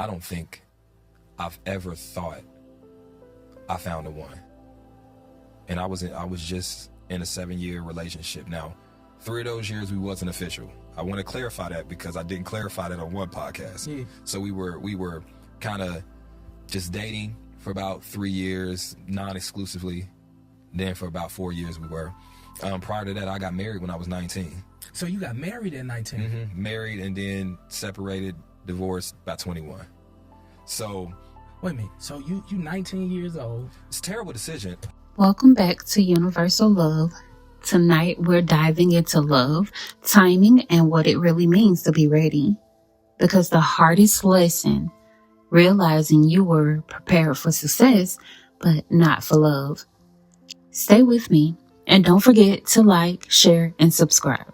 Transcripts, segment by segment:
I don't think I've ever thought I found the one. And I was just in a 7-year relationship. Now, 3 of those years we wasn't official. I want to clarify that because I didn't clarify that on one podcast. Yeah. So we were kind of just dating for about 3 years, non-exclusively. Then for about 4 years we were. Prior to that, I got married when I was 19. So you got married at 19? Married and then separated, divorced by 21. So wait a minute. So you 19 years old. It's a terrible decision. Welcome back to Universal Love. Tonight we're diving into love, timing, and what it really means to be ready. Because the hardest lesson, realizing you were prepared for success, but not for love. Stay with me, and don't forget to like, share, and subscribe.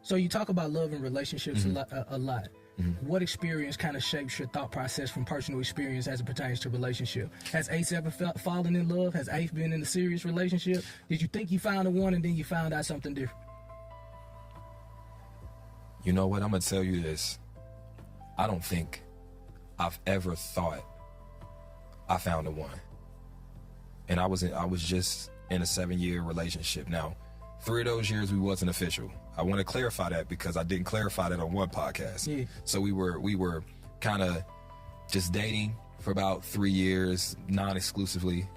So you talk about love and relationships a lot. Mm-hmm. What experience kind of shapes your thought process from personal experience as it pertains to relationship? Has Ace ever fallen in love? Has Ace been in a serious relationship? Did you think you found the one and then you found out something different? You know what? I'm going to tell you this. I don't think I've ever thought I found the one. And I was just in a 7-year relationship. Now, 3 of those years we wasn't official. I want to clarify that because I didn't clarify that on one podcast. Yeah. So we were kind of just dating for about 3 years, non-exclusively.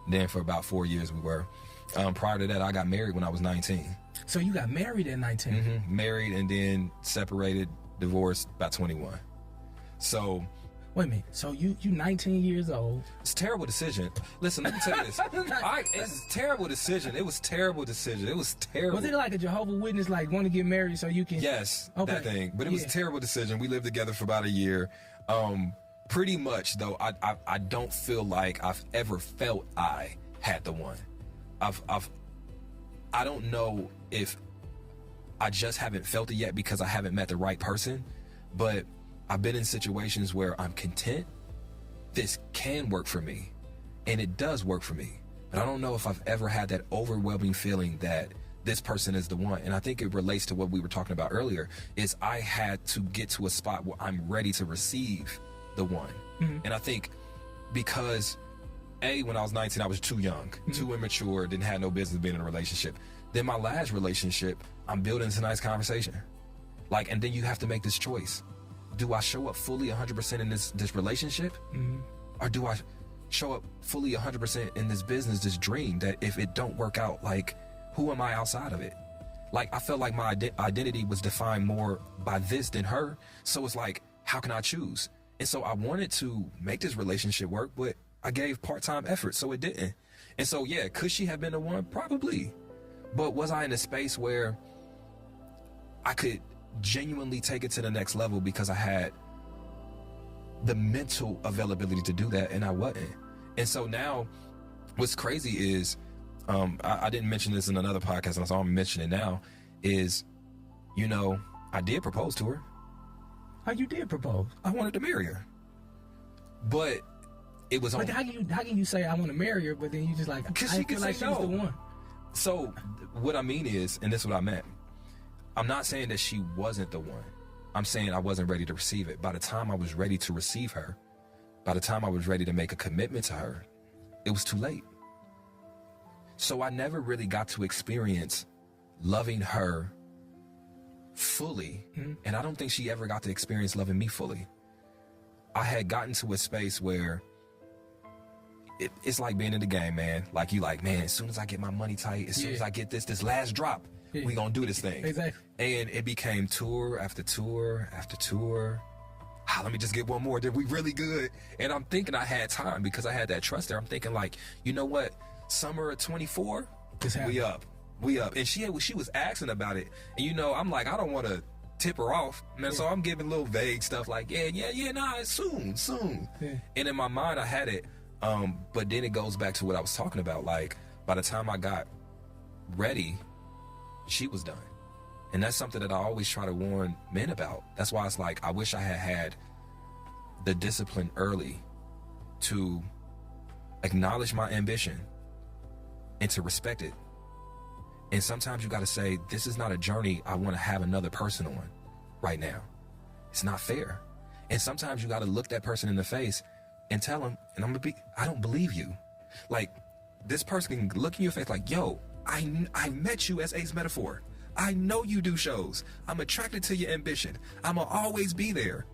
Then for about 4 years we were. Prior to that, I got married when I was 19. So you got married at 19? Married and then separated, divorced by 21. So wait a minute. So you 19 years old. It's a terrible decision. Listen, let me tell you this. It's a terrible decision. It was a terrible decision. It was terrible. Was it like a Jehovah's Witness, like want to get married so you can? Yes, okay. That thing. But it was a terrible decision. We lived together for about a year. Pretty much though, I don't feel like I've ever felt I had the one. I don't know if I just haven't felt it yet because I haven't met the right person, but I've been in situations where I'm content. This can work for me, and it does work for me. But I don't know if I've ever had that overwhelming feeling that this person is the one. And I think it relates to what we were talking about earlier, is I had to get to a spot where I'm ready to receive the one. And I think because, when I was 19, I was too young, too immature, didn't have no business being in a relationship. Then my last relationship, I'm building tonight's conversation. And then you have to make this choice. Do I show up fully 100% in this relationship? Or do I show up fully 100% in this business, this dream, that if it don't work out, who am I outside of it? I felt like my identity was defined more by this than her. So it's how can I choose? And so I wanted to make this relationship work, but I gave part-time effort, so it didn't. And so, yeah, could she have been the one? Probably. But was I in a space where I could genuinely take it to the next level because I had the mental availability to do that, and I wasn't. And so now what's crazy is, I didn't mention this in another podcast, and so I'm mentioning it now, is, I did propose to her. How you did propose? I wanted to marry her. But it was how can you say I want to marry her, but then you just because I feel like she was the one. So what I mean is, and this is what I meant, I'm not saying that she wasn't the one. I'm saying I wasn't ready to receive it. By the time I was ready to receive her, by the time I was ready to make a commitment to her, it was too late. So I never really got to experience loving her fully. And I don't think she ever got to experience loving me fully. I had gotten to a space where it's like being in the game, man. Man, as soon as I get my money tight, as soon as I get this last drop, we gonna do this thing. Exactly. And it became tour after tour after tour. Let me just get one more. Then we really good. And I'm thinking I had time because I had that trust there. I'm thinking you know what? Summer of 24, we up. And she was asking about it. And I'm I don't want to tip her off, man. So I'm giving little vague stuff it's soon. Yeah. And in my mind I had it. But then it goes back to what I was talking about. By the time I got ready, she was done. And that's something that I always try to warn men about. That's why it's I wish I had the discipline early to acknowledge my ambition and to respect it. And sometimes you got to say, this is not a journey I want to have another person on right now. It's not fair. And sometimes you got to look that person in the face and tell them, and I don't believe you. Like, this person can look in your face like, yo, I met you as Ace Metaphor. I know you do shows. I'm attracted to your ambition. I'ma always be there.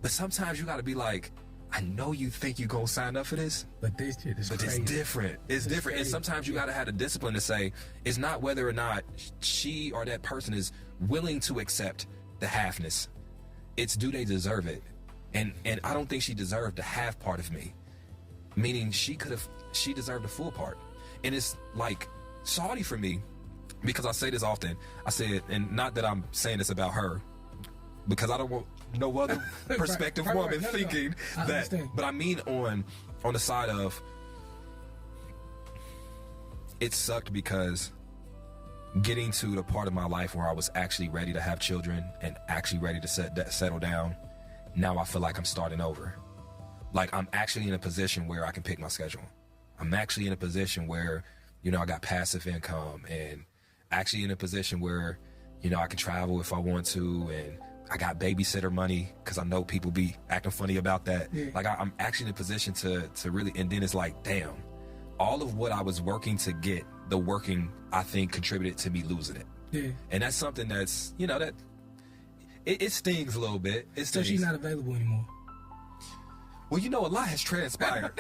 But sometimes you got to be like, I know you think you're going to sign up for this, but this shit is crazy. It's different. It's different. And sometimes you got to have the discipline to say, it's not whether or not she or that person is willing to accept the halfness. It's do they deserve it? And I don't think she deserved the half part of me. Meaning she deserved the full part. And it's like salty for me, because I say this often. I said, and not that I'm saying this about her, because I don't want no other prospective woman thinking that. Understand. But I mean on the side of, it sucked because getting to the part of my life where I was actually ready to have children and actually ready to settle down, now I feel like I'm starting over. Like, I'm actually in a position where I can pick my schedule. I'm actually in a position where, I got passive income, and actually in a position where, I can travel if I want to, and I got babysitter money, because I know people be acting funny about that. Yeah. Like, I'm actually in a position to really, and then it's like, damn, all of what I was working to get, the working, I think, contributed to me losing it. Yeah. And that's something that's, that it stings a little bit. It stings. So she's not available anymore. Well, a lot has transpired.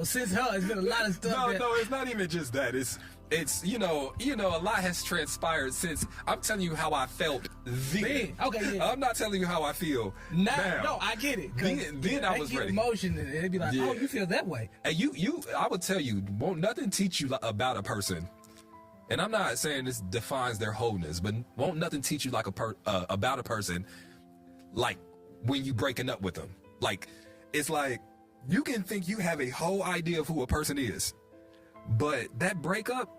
Since her, it's been a lot of stuff. No, it's not even just that. It's a lot has transpired since. I'm telling you how I felt then. Okay, yeah. I'm not telling you how I feel now. No, I get it. Then I was ready. Emotion, and they'd be like, "Oh, you feel that way." And I would tell you, won't nothing teach you about a person. And I'm not saying this defines their wholeness, but won't nothing teach you like about a person, like when you breaking up with them. Like, it's like you can think you have a whole idea of who a person is, but that breakup,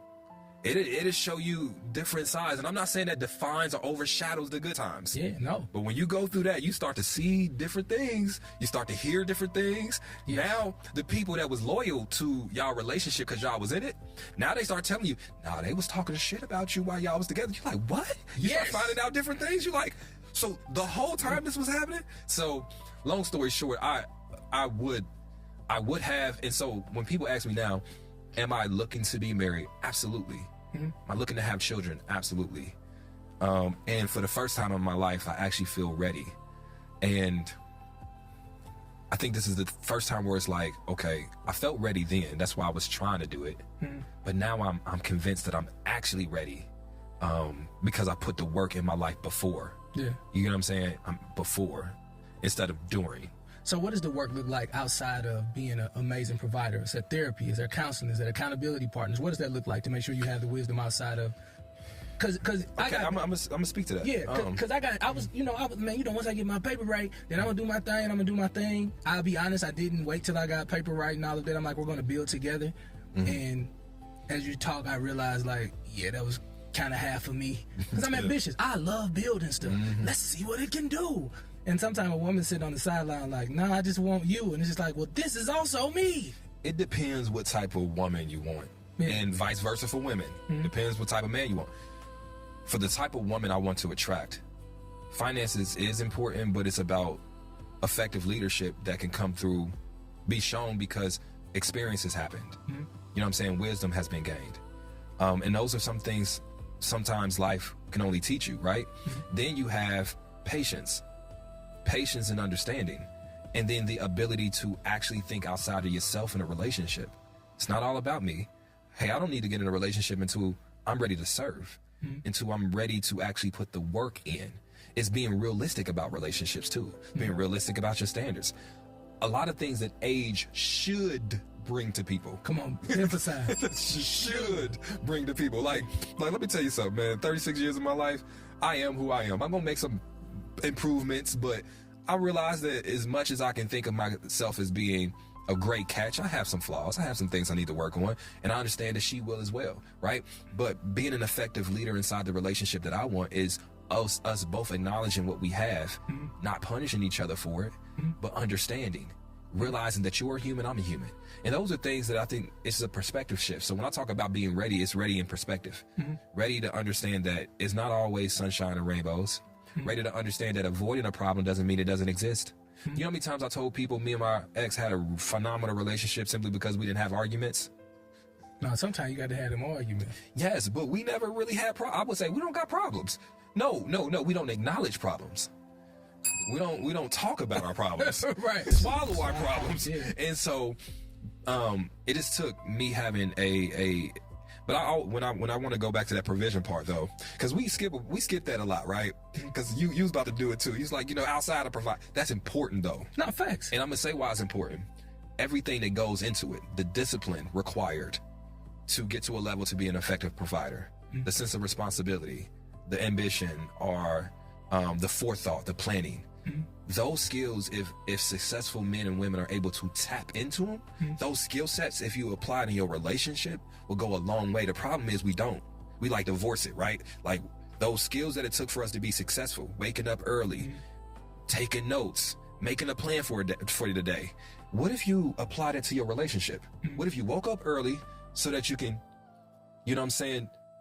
it'll show you different sides. And I'm not saying that defines or overshadows the good times. Yeah, no. But when you go through that, you start to see different things. You start to hear different things. Yeah. Now, the people that was loyal to y'all relationship because y'all was in it, now they start telling you, nah, they was talking shit about you while y'all was together. You're like, what? You start finding out different things. You're like, so the whole time this was happening? So, long story short, I would have, and so when people ask me now, am I looking to be married? Absolutely. Mm-hmm. Am I looking to have children? Absolutely. And for the first time in my life, I actually feel ready. And I think this is the first time where it's like, okay, I felt ready then. That's why I was trying to do it. Mm-hmm. But now I'm convinced that I'm actually ready, because I put the work in my life before. Yeah. You know what I'm saying? Before instead of during. So what does the work look like outside of being an amazing provider? Is there therapy? Is there counseling? Is there accountability partners? What does that look like to make sure you have the wisdom outside of? I'm gonna speak to that. Yeah, because once I get my paper right, then I'm gonna do my thing. I'll be honest, I didn't wait till I got paper right and all of that. I'm like, we're gonna build together. Mm-hmm. And as you talk, I realized that was kind of half of me, because I'm ambitious. I love building stuff. Mm-hmm. Let's see what it can do. And sometimes a woman sit on the sideline like, nah, I just want you. And it's just like, well, this is also me. It depends what type of woman you want. Yeah. And vice versa for women. Mm-hmm. Depends what type of man you want. For the type of woman I want to attract, finances is important, but it's about effective leadership that can come through, be shown because experience has happened. Mm-hmm. You know what I'm saying? Wisdom has been gained. And those are some things sometimes life can only teach you, right? Mm-hmm. Then you have patience and understanding, and then the ability to actually think outside of yourself in a relationship. It's not all about me. Hey, I don't need to get in a relationship until I'm ready to serve, until I'm ready to actually put the work in. It's being realistic about relationships too, being realistic about your standards. A lot of things that age should bring to people. Come on, emphasize. Should bring to people. Like, let me tell you something, man. 36 years of my life, I am who I am. I'm gonna make some improvements, but I realize that as much as I can think of myself as being a great catch, I have some flaws. I have some things I need to work on, and I understand that she will as well, right? But being an effective leader inside the relationship that I want is us both acknowledging what we have, not punishing each other for it, but understanding, realizing that you're a human, I'm a human. And those are things that I think it's a perspective shift. So when I talk about being ready, it's ready in perspective. Ready to understand that it's not always sunshine and rainbows. ready to understand that avoiding a problem doesn't mean it doesn't exist. You know how many times I told people me and my ex had a phenomenal relationship simply because we didn't have arguments? No, sometimes you got to have them arguments. Yes, but we never really had problems. I would say we don't got problems. No, we don't acknowledge problems. We don't talk about our problems. Right. Swallow our problems. Yeah. And so it just took me having but when I want to go back to that provision part though, because we skip that a lot, right? Because you was about to do it too. He's like, outside of provide, that's important though. Not facts. And I'm gonna say why it's important. Everything that goes into it, the discipline required to get to a level to be an effective provider, the sense of responsibility, the ambition, or the forethought, the planning. Those skills, if successful men and women are able to tap into them, those skill sets, if you apply it in your relationship, will go a long way. The problem is we don't. We like divorce it, right? Like those skills that it took for us to be successful, waking up early, taking notes, making a plan for the day. What if you applied it to your relationship? What if you woke up early so that you can,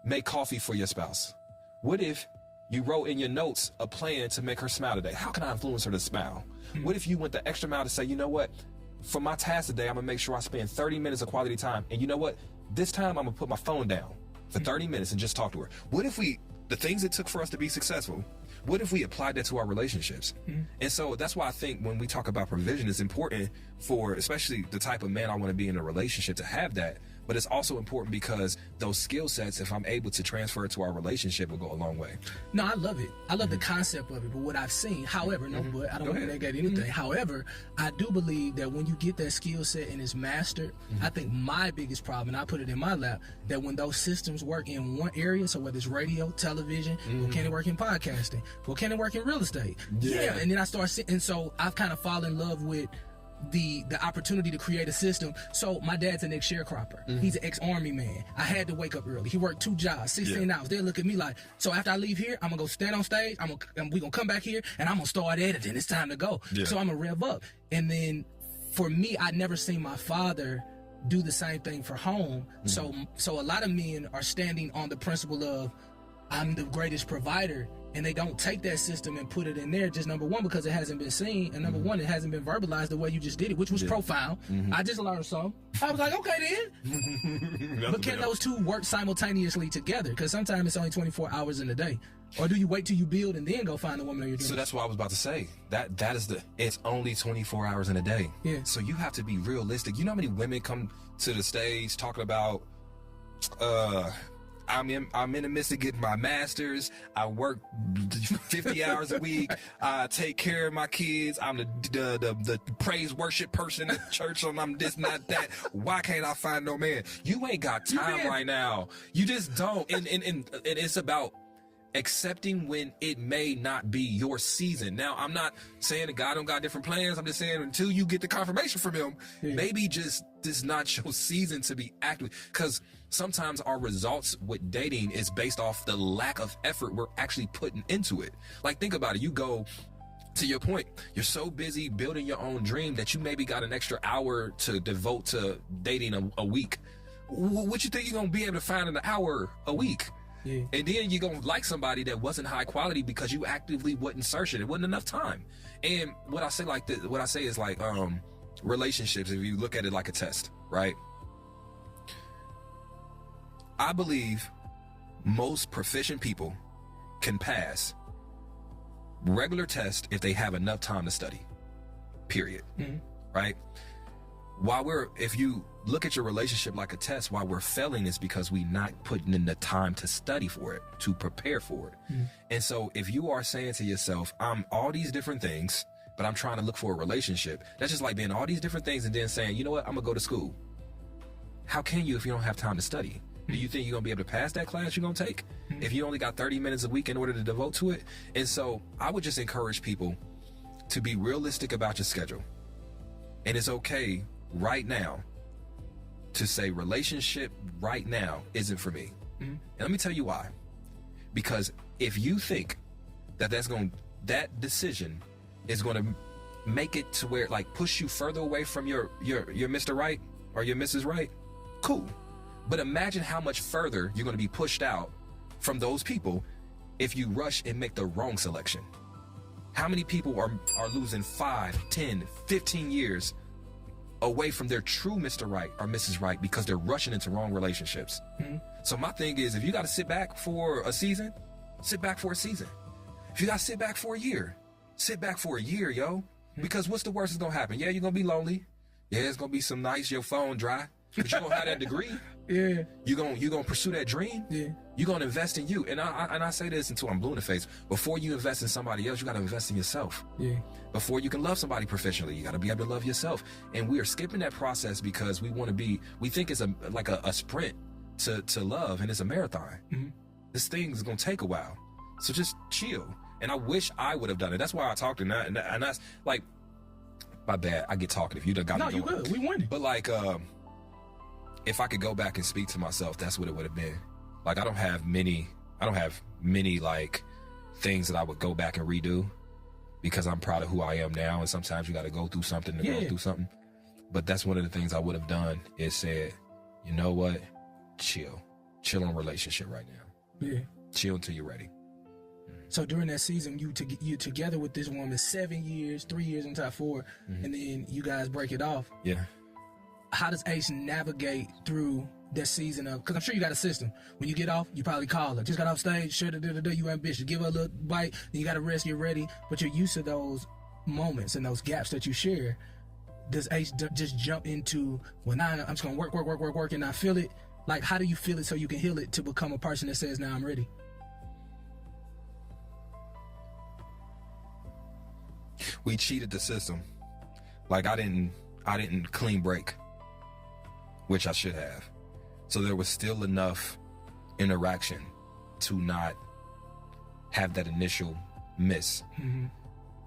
make coffee for your spouse? What if you wrote in your notes a plan to make her smile today? How can I influence her to smile? What if you went the extra mile to say, you know what? For my task today, I'm gonna make sure I spend 30 minutes of quality time. And you know what? This time I'm gonna put my phone down for 30 minutes and just talk to her. What if the things it took for us to be successful, what if we applied that to our relationships? And so that's why I think when we talk about provision, it's important for especially the type of man I want to be in a relationship to have that. But it's also important because those skill sets, if I'm able to transfer it to our relationship, will go a long way. No, I love it. I love the concept of it. But what I've seen, however, but I don't want to negate anything. However, I do believe that when you get that skill set and it's mastered, I think my biggest problem, and I put it in my lap, that when those systems work in one area, so whether it's radio, television, or can it work in podcasting, or can it work in real estate? Yeah. And then I start seeing, and so I've kind of fallen in love with the opportunity to create a system. So my dad's an ex-sharecropper. He's an ex-army man. I had to wake up early. He worked 2 jobs, 16 hours. They look at me like, so after I leave here, I'm gonna go stand on stage. We gonna come back here and I'm gonna start editing. It's time to go. So I'm gonna rev up. And then for me, I never seen my father do the same thing for home. So a lot of men are standing on the principle of I'm the greatest provider, and they don't take that system and put it in there, just number one, because it hasn't been seen, and number one, it hasn't been verbalized the way you just did it, which was profound. I just learned some. I was like, okay then. But can those two work simultaneously together? Because sometimes it's only 24 hours in a day. Or do you wait till you build and then go find the woman of your dreams? So that's what I was about to say. That is it's only 24 hours in a day. Yeah. So you have to be realistic. You know how many women come to the stage talking about, I'm in the midst of getting my master's. I work 50 hours a week. I take care of my kids. I'm the praise worship person at church, and I'm this, not that. Why can't I find no man? You ain't got time right now. You just don't. And it's about accepting when it may not be your season. Now, I'm not saying that God don't got different plans. I'm just saying until you get the confirmation from him, maybe just this not your season to be active. Because sometimes our results with dating is based off the lack of effort we're actually putting into it. Like, think about it. You go, to your point, you're so busy building your own dream that you maybe got an extra hour to devote to dating a week. What you think you're going to be able to find in an hour a week? Yeah. And then you're going to like somebody that wasn't high quality because you actively wasn't searching. It wasn't enough time. And what I say is like relationships, if you look at it like a test, right? I believe most proficient people can pass regular tests if they have enough time to study, period. Right? If you look at your relationship like a test, why we're failing is because we're not putting in the time to study for it, to prepare for it. And so if you are saying to yourself, I'm all these different things, but I'm trying to look for a relationship, that's just like being all these different things and then saying, you know what, I'm gonna go to school. How can you if you don't have time to study? Do you think you're gonna be able to pass that class you're gonna take if you only got 30 minutes a week in order to devote to it? And so I would just encourage people to be realistic about your schedule. And it's okay right now to say relationship right now isn't for me. And let me tell you why. Because if you think that that decision is going to make it to where like push you further away from your Mr. Right or your Mrs. Right, cool. But imagine how much further you're going to be pushed out from those people if you rush and make the wrong selection? How many people are losing 5, 10, 15 years away from their true Mr. Right or Mrs. Right because they're rushing into wrong relationships? So my thing is, if you got to sit back for a season, sit back for a season. If you got to sit back for a year, sit back for a year, yo. Because what's the worst that's going to happen? Yeah, you're going to be lonely. Yeah, it's going to be some nights, your phone dry. But you're going to have that degree. Yeah. You're gonna pursue that dream. Yeah. You're going to invest in you. And I say this until I'm blue in the face. Before you invest in somebody else, you got to invest in yourself. Yeah. Before you can love somebody professionally, you got to be able to love yourself. And we are skipping that process because we think it's like a sprint to love, and it's a marathon. This thing's going to take a while. So just chill. And I wish I would have done it. That's why I talked, and that's like, my bad. I get talking if you done got me going. No, you good. We won. But like, if I could go back and speak to myself, that's what it would have been. Like, I don't have many like things that I would go back and redo because I'm proud of who I am now. And sometimes you got to go through something to go through something. But that's one of the things I would have done is said, you know what? Chill on relationship right now. Yeah. Chill until you're ready. So during that season, you together with this woman 7 years, 3 years on top 4, and then you guys break it off. Yeah. How does Ace navigate through that season of? Because I'm sure you got a system. When you get off, you probably call her. Just got off stage, sure, you ambitious. Give her a little bite, then you got to rest, get ready. But you're used to those moments and those gaps that you share. Does Ace just jump into, well, now I'm just going to work, and I feel it? Like, how do you feel it so you can heal it to become a person that says, now I'm ready? We cheated the system. Like, I didn't clean break, which I should have. So there was still enough interaction to not have that initial miss.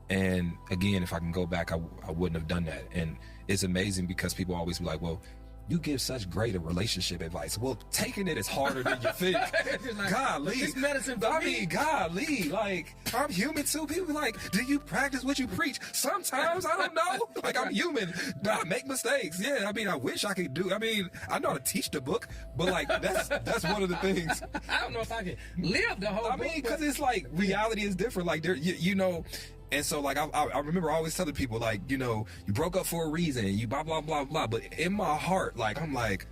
And again, if I can go back, I wouldn't have done that. And it's amazing because people always be like, well, you give such great a relationship advice. Well, taking it is harder than you think. Like, golly. It's medicine for me. Golly. Like, I'm human too. People be like, do you practice what you preach? Sometimes, I don't know. Like, I'm human. I make mistakes. Yeah, I mean, I wish I could do. I mean, I know how to teach the book, but like, that's one of the things. I don't know if I can live the whole book. I mean, because it's like, reality is different. Like, there, you know. And so, like, I remember always telling people, like, you know, you broke up for a reason, you blah, blah, blah, blah. But in my heart, like, I'm like,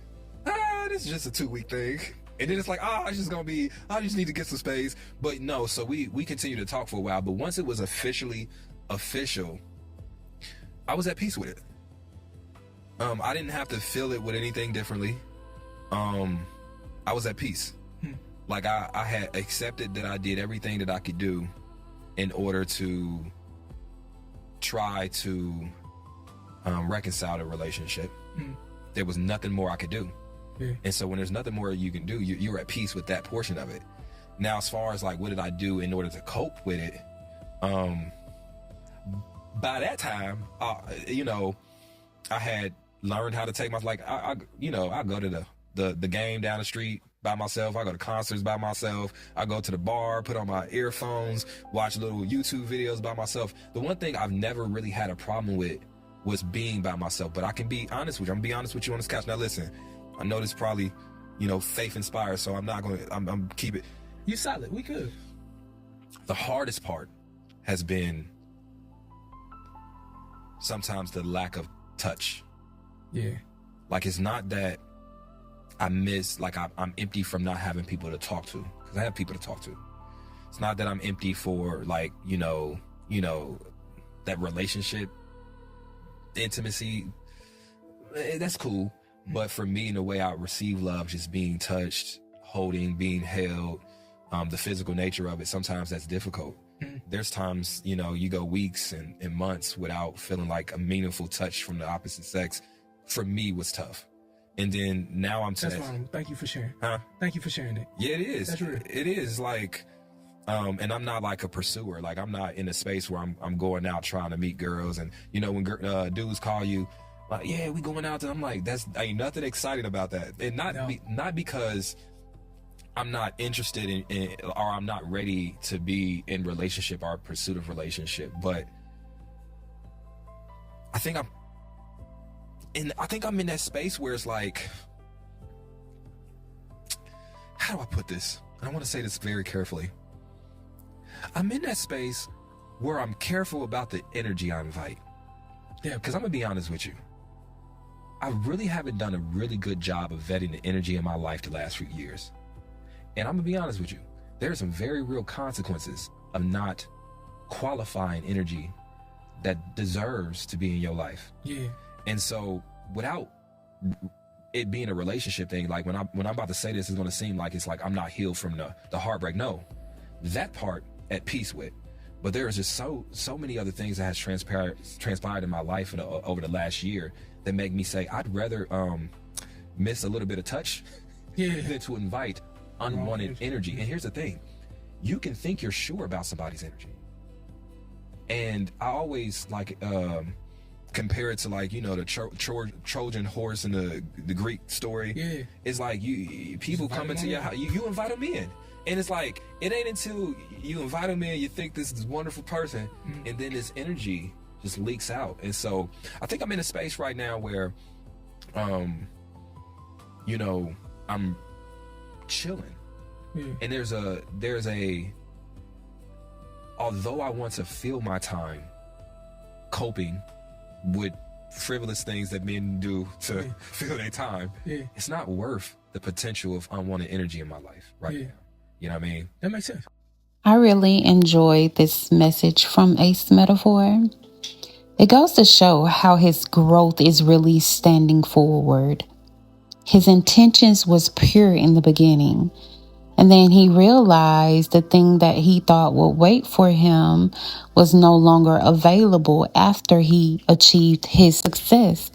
this is just a 2-week thing. And then it's like, I just need to get some space. But no, so we continued to talk for a while. But once it was officially official, I was at peace with it. I didn't have to feel it with anything differently. I was at peace. Like, I had accepted that I did everything that I could do in order to try to reconcile the relationship. There was nothing more I could do. Yeah. And so when there's nothing more you can do, you're at peace with that portion of it. Now, as far as like, what did I do in order to cope with it? By that time, you know, I had learned how to take my, like, I go to the game down the street by myself. I go to concerts by myself. I go to the bar, put on my earphones, watch little YouTube videos by myself. The one thing I've never really had a problem with was being by myself, but I can be honest with you. I'm gonna be honest with you on this couch. Now listen, I know this probably, you know, faith inspired, so I'm not gonna, I'm keep it. You solid, we could. The hardest part has been sometimes the lack of touch. Yeah. Like, it's not that I miss, like, I'm empty from not having people to talk to, because I have people to talk to. It's not that I'm empty for, like, you know, that relationship, intimacy, that's cool. But for me, in the way I receive love, just being touched, holding, being held, the physical nature of it, sometimes that's difficult. There's times, you know, you go weeks and months without feeling like a meaningful touch from the opposite sex. For me, was tough. And then now I'm That's wrong. Thank you for sharing. Huh? Thank you for sharing it. Yeah, it is. That's real. It is, like, and I'm not like a pursuer. Like, I'm not in a space where I'm going out trying to meet girls. And, you know, when dudes call you, like, yeah, we going out, and I'm like, that's ain't nothing exciting about that. And not because I'm not interested in or I'm not ready to be in relationship or pursuit of relationship, but I think I'm in that space where it's like, how do I put this? I want to say this very carefully. I'm in that space where I'm careful about the energy I invite. Yeah. Because I'm going to be honest with you. I really haven't done a really good job of vetting the energy in my life the last few years. And I'm going to be honest with you. There are some very real consequences of not qualifying energy that deserves to be in your life. Yeah. And so without it being a relationship thing, like when I'm about to say this, it's going to seem like it's like I'm not healed from the heartbreak. No, that part at peace with. But there is just so many other things that has transpired in my life over the last year that make me say I'd rather miss a little bit of touch than to invite unwanted energy. And here's the thing. You can think you're sure about somebody's energy. And I always like compare it to, like, you know, the Trojan horse in the Greek story. Yeah. It's like people come into your house, you invite them in. And it's like, it ain't until you invite them in, you think this is a wonderful person, and then this energy just leaks out. And so I think I'm in a space right now where, you know, I'm chilling. Yeah. And there's a, although I want to fill my time coping with frivolous things that men do to fill their time, it's not worth the potential of unwanted energy in my life right now. You know what I mean? That makes sense. I really enjoyed this message from Ace Metaphor. It goes to show how his growth is really standing forward. His intentions was pure in the beginning, and then he realized the thing that he thought would wait for him was no longer available after he achieved his success.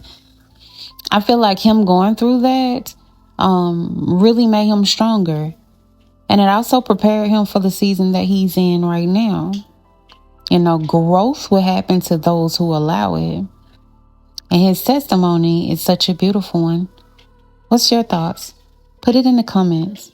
I feel like him going through that really made him stronger. And it also prepared him for the season that he's in right now. You know, growth will happen to those who allow it. And his testimony is such a beautiful one. What's your thoughts? Put it in the comments.